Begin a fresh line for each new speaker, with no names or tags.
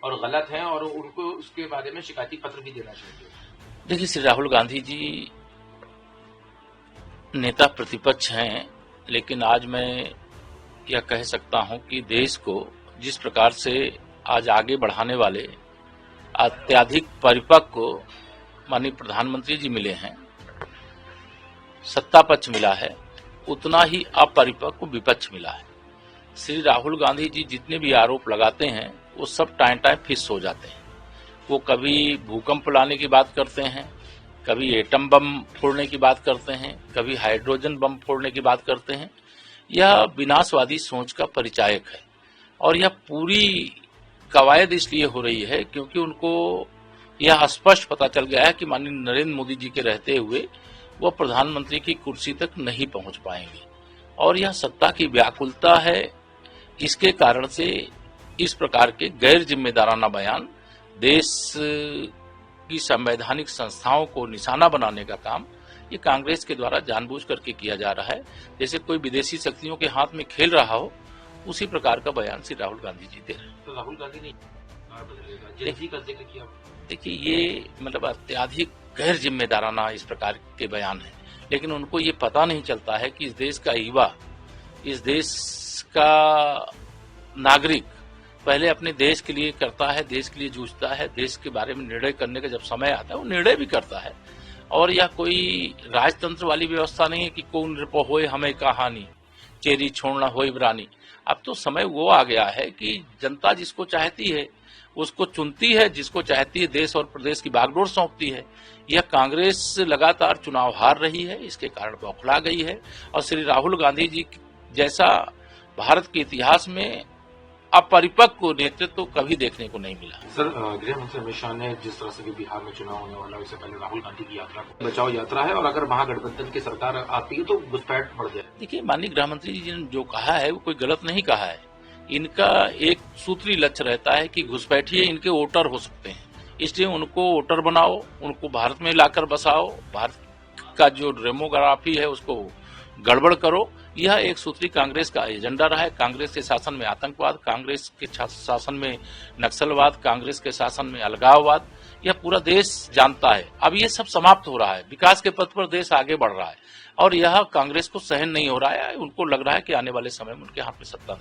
और गलत हैं और उनको उसके बारे में शिकायती पत्र भी देना चाहिए।
देखिए, श्री राहुल गांधी जी नेता प्रतिपक्ष हैं, लेकिन आज मैं यह कह सकता हूं कि देश को जिस प्रकार से आज आगे बढ़ाने वाले अत्यधिक परिपक्व माननीय प्रधानमंत्री जी मिले हैं, सत्ता पक्ष मिला है, उतना ही अपरिपक्व विपक्ष मिला है। श्री राहुल गांधी जी जितने भी आरोप लगाते हैं वो सब टाइम फिस हो जाते हैं। वो कभी भूकंप लाने की बात करते हैं, कभी एटम बम फोड़ने की बात करते हैं, कभी हाइड्रोजन बम फोड़ने की बात करते हैं। यह विनाशवादी सोच का परिचायक है और यह पूरी कवायद इसलिए हो रही है क्योंकि उनको यह स्पष्ट पता चल गया है कि माननीय नरेंद्र मोदी जी के रहते हुए वह प्रधानमंत्री की कुर्सी तक नहीं पहुंच पाएंगे और यह सत्ता की व्याकुलता है। इसके कारण से इस प्रकार के गैर जिम्मेदाराना बयान देश की संवैधानिक संस्थाओं को निशाना बनाने का काम ये कांग्रेस के द्वारा जानबूझ करके किया जा रहा है। जैसे कोई विदेशी शक्तियों के हाथ में खेल रहा हो, उसी प्रकार का बयान श्री राहुल गांधी जी दे रहे हैं।
तो राहुल गांधी ने जेल का जिक्र किया।
देखिए, ये मतलब अत्यधिक गैर जिम्मेदाराना इस प्रकार के बयान है, लेकिन उनको ये पता नहीं चलता है कि इस देश का युवा, इस देश का नागरिक पहले अपने देश के लिए करता है, देश के लिए जूझता है, देश के बारे में निर्णय करने का जब समय आता है वो निर्णय भी करता है। और यह कोई राजतंत्र वाली व्यवस्था नहीं है कि कौन नृप होए हमें कहानी, चेरी छोड़ना होए बरानी। अब तो समय वो आ गया है कि जनता जिसको चाहती है उसको चुनती है, जिसको चाहती है देश और प्रदेश की बागडोर सौंपती है। यह कांग्रेस लगातार चुनाव हार रही है, इसके कारण बौखला गई है और श्री राहुल गांधी जी जैसा भारत के इतिहास में अपरिपक्व नेतृत्व तो कभी देखने को नहीं मिला।
सर, गृह मंत्री अमित शाह ने जिस तरह से बिहार में चुनाव होने वाला है, उससे पहले राहुल गांधी की यात्रा बचाओ यात्रा है और अगर महागठबंधन की सरकार आती है तो घुसपैठ बढ़ जाए।
देखिए, माननीय गृह मंत्री जी ने जो कहा है वो कोई गलत नहीं कहा है। इनका एक सूत्री लक्ष्य रहता है कि घुसपैठिए इनके वोटर हो सकते हैं, इसलिए उनको वोटर बनाओ, उनको भारत में लाकर बसाओ, भारत का जो डेमोग्राफी है उसको गड़बड़ करो। यह एक सूत्री कांग्रेस का एजेंडा रहा है। कांग्रेस के शासन में आतंकवाद, कांग्रेस के शासन में नक्सलवाद, कांग्रेस के शासन में अलगाववाद, यह पूरा देश जानता है। अब ये सब समाप्त हो रहा है, विकास के पथ पर देश आगे बढ़ रहा है और यह कांग्रेस को सहन नहीं हो रहा है। उनको लग रहा है कि आने वाले समय में उनके हाथ में सत्ता